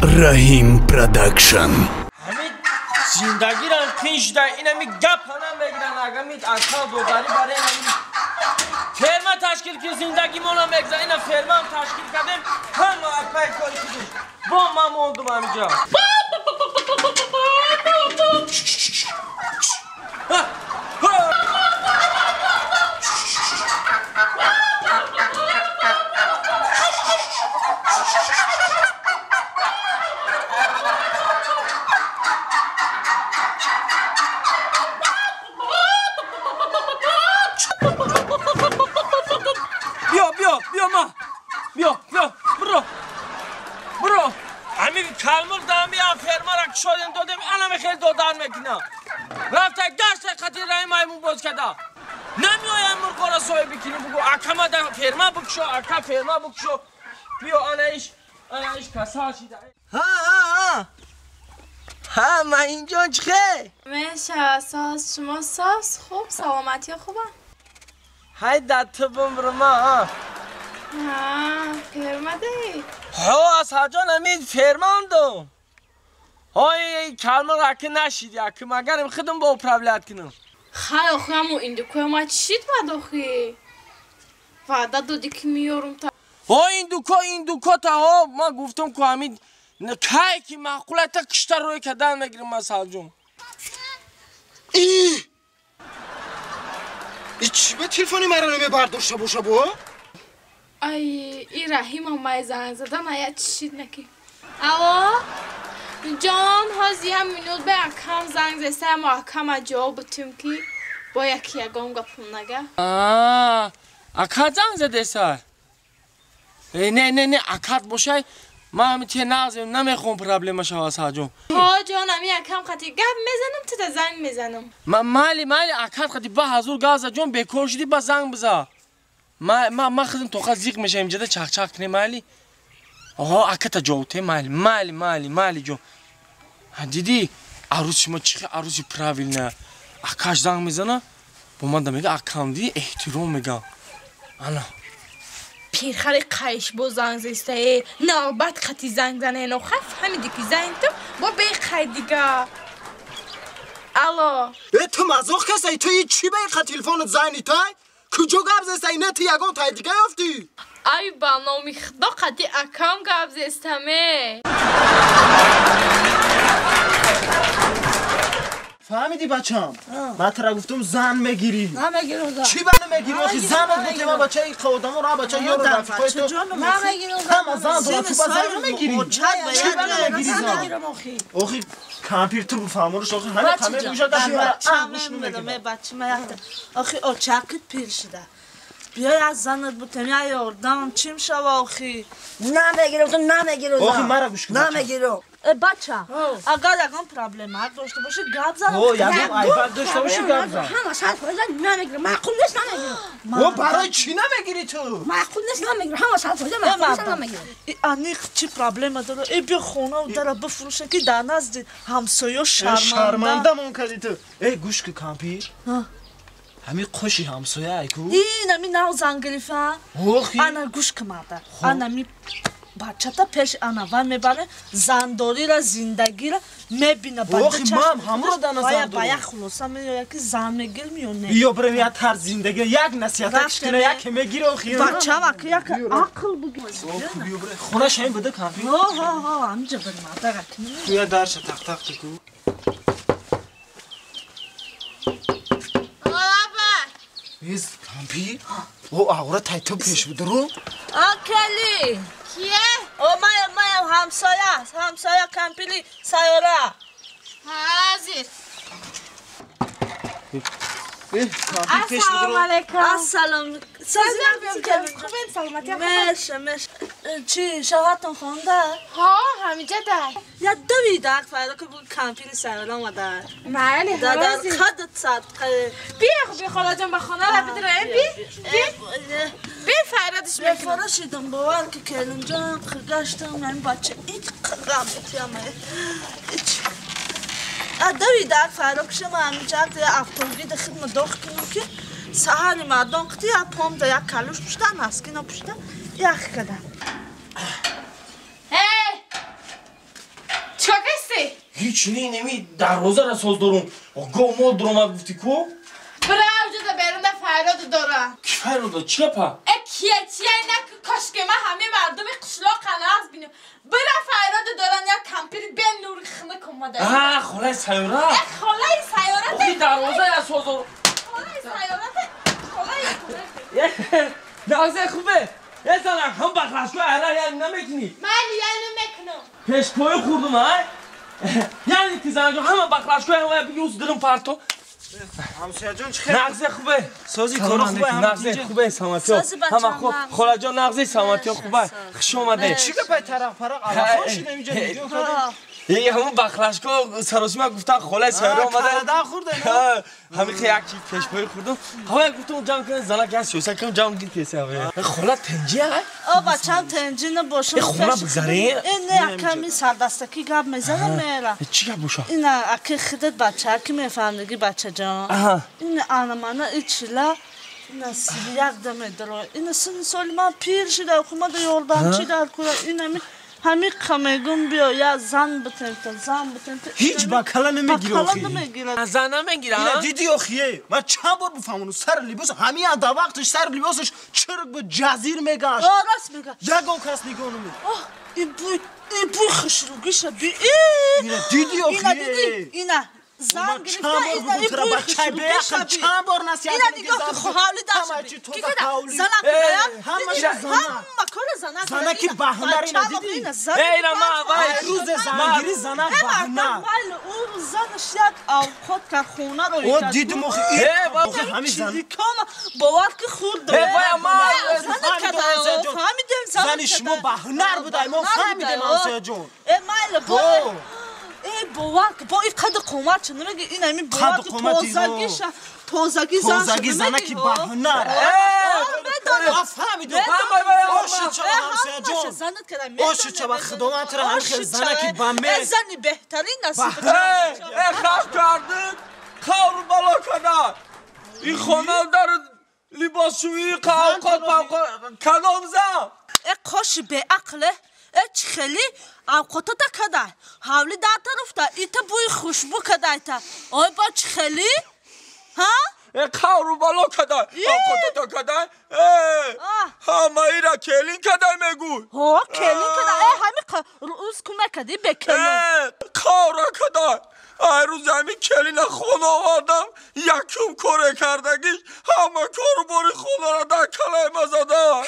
رحیم پروداکشن. همین زندگی را پیش ده اینا می گپ هم بگیرن اگر می اصلا دوباره برای فرما تشکیل که زندگی مولا مگذار اینا فرما هم تشکیل کردیم هم اپای کاری کدش با ما موندم همینجا. برو همین کلمر دامی فرما را شدیم دادیم الان خیلی دادن میکنم رفته گشت خطیر رای مایمون باز کرده نمیایم مرگارا سوی بکنی بگو اکما دا فرما بکشو اکا فرما بکشو بیا آنایش کسا شیده ها من اینجا چخه میشه ساز شما ساز خوب سلامتی خوبه های دت بمر ما فرما دی ها از هجان همین فرمان دو های کلمه را که نشیدی اکه مگرم خودم با پرابلت کنم خیلی خیلی این دوکوی ما چید مداخی وعده دادی که میارم تا ها این دوکو تا ها ما گفتم که همین که که معقوله تا کشتر روی کدن میگیرم مسئل جون ای چی به تلفنی مرا نمیبرداشته باشه با؟ این رحیم هم مای زنگ زدن ایا چید نکی الو جان هازی هم مینود به اکم زنگ زسته ما اکم جواب بتیم که با یکی یگام گپم نگه اکا زنگ زده سر نه اکات باشه ما همین چه نازم نمیخوام پرابلمش هست جون ها جان همی اکم خطی گپ میزنم تو تا زنگ میزنم مالی اکات خطی با حضور گاز جون بکور شدی با زنگ بزا ما خودم توقع زیق میشه اینجا چاق کنه مالی آها اکات جوته مالی جون دیدی عروس شما چه عروسی پراویل نه اکاش زنگ میزنه با من میگه اکام دی احترام میگم انا پیرخری قایش با زنگ زسته نوبت خطی زنگ زنه نو خف همیدی که زنگ تو با بی خی دیگه الو تو مزاق کسی تو چی به این تلفن زنی تای کجا گپ زسته نه تو یگان تای دیگه یافتی ای برنامه خدا قدی اکام گپ زستمه فهمیدی بچم؟ من ترا گفتم زن میگیری نمیگیرم چی منو میگیری آخی زن بودی من بچه ای خودم را بچه یارو رفیقای تو نمیگیرم هم زن دو تو بازار میگیری چی منو میگیری زن آخی کامپیوتر رو فهمونش آخی همه کامل گوشه داشتی بچه من آخی چاکت پیر شده بیای از زنت بودم یا یاردم چیم شو آخی نمیگیرم آخی مرا گوش کن نمیگیرم بچه اگر یکم پرابلم داشته باشه گپ زن یکم آیپد داشته باشه گپ زن همه ساعت خودم نمیگیرم معقول نیست نمیگیرم برای چی نمیگیری تو معقول نیست نمیگیرم همه ساعت خودم نمیگیرم انیق چی پرابلم داره ای بیا خونه و داره بفروشه که در نزد همسایه شرمنده مون کردی تو ای گوش که کامپیر همین خوشی همسایه ایکو این همی نو زنگریفه انا گوش که مادر انا می بچه تا پیش انا ون میبره زنداری را زندگی را میبینه اوخی مام همون رو دانا زنداری باید خلوصا میگه یکی زن میگل میونه بیا برم یک هر زندگی یک نصیحت کشکنه یک میگیره اوخی بچه وقتی یک عقل بگی بیا برم خونه شایم بده کامپی ها همینجا برم مادر بیا درش تق تق تکو ایز کامپی او آورا تایتو پیش بوده رو آکلی کیه؟ او ما همسایه کمپیلی سیاره حاضر کامپی پیش بوده رو السلام سلامتی مشه چی شوهرتون خونده؟ ها همینجا در یا دوی دق فردا که بود کمپیلی سیاره آمده مالی دادر حاضر کدت صد بیا خوبی خالا جان به خانه را بدرم بیا فردش میکنم فراشیدم باور که کلونجا گشتم من بچه این قرابتی همه دوی دق فردا که شما همینجا دیگه افتوگی ده خدمه داخل کنم که سهاری مردم قطعی اپام ده یک کلوش پشتن مسکین پشتن یک کدن هیچ نمی دروازه را ساز دارم گو مال دارم گفتی کو براوجه دا برون دا فراد دارم کی فراد چه پا کیه اینا که کاشکه من همه مردم قشلاق قناز بینم برا فراد دارن یا کمپیر بین نوری خمه کماده خلای سیاره خلای سیاره اوکی دروازه را ساز دارم خلای سیاره نازه خوبه یه سالا هم بخلاشگاه اهلا یعنی نمیکنی من یعنی میکنم پیش پای خوردم های یعنی که زنجا همه بخلاشگاه اهلا بیوز درم پرتو همسایه جان چه خیر نغزه خوبه سازی کارو خوبه نغزه خوبه سلامتی همه خوب خاله جان نغزه سلامتی خوبه خوش اومده چی که پای طرف پرق علاقه شده اینجا ویدیو کرده یه همون بخلاشگاه سروسی من گفتن خاله سیاره اومده کانادا خورده همین که یکی پیش پای خوردم هوا گفتم جام کنه زنا گاز شوسا کنم جام گیر پیسه هوا خاله تنجیه بچه‌م تنجی نباشه خونه بگذاره این کمی سردستکی گپ میزنه میره چی گپ بوشا اینا اگه خودت بچه کی میفهمدگی بچه جان این آنمانه ایچلا اینا سیریک دم درو اینا سن سال من پیر شده خود یولدان چی در کره اینا همین کمیگم بیا یا زن بتنت هیچ باکلا نمیگیره نمیگیره زن نمیگیره اینا دیدی آخیه من چند بار بفهمونم سر لباس همین در وقتش سر لباسش چرک به جزیر میگاش راست میگه یگون کس نگاه نمید این بوی خشروگیشه بی اینا دیدی آخیه اینا زن چند بار بگم ترا بچه بیاکل چند بار نصیحت میگه زن خواهلی داشت تو خواهلی زنم بیایم همه کار زنک زنه کی بهنر اینا دیدی اینا ما روز زنگیری زنه بهنر اون زنش یک خود که خونه رو او دیدم آخی همین زن باور که خورد زن شما بهنر بوده ما فهمیدیم همسایه جون ای باور که با این قد قومت چه نمیگه این همین باور که توزگی زنه که بهنر ما فهمیدیم آشی چه همسایه جون آشی چه خدمت را همخیل زنه که بمه زنی بهترین نصیب خف کردید خور بالا کنن این خانه در لباسشویی قوقات کدام زن ای قاش به عقله اچ خیلی اوقاتا دا کدای حولی دا طرف دا ایتا بوی خوشبو کدای تا آی باچ خیلی ها؟ خور بالا کدای اوقاتا دا کدای همه ای را کلین کدای میگوی کلین کدای همین روز کمه کدی به کلین خورا کدای روز همین کلین خون آوردم یکم کره کردگیش همه کار باری خونه را در کلای مزاده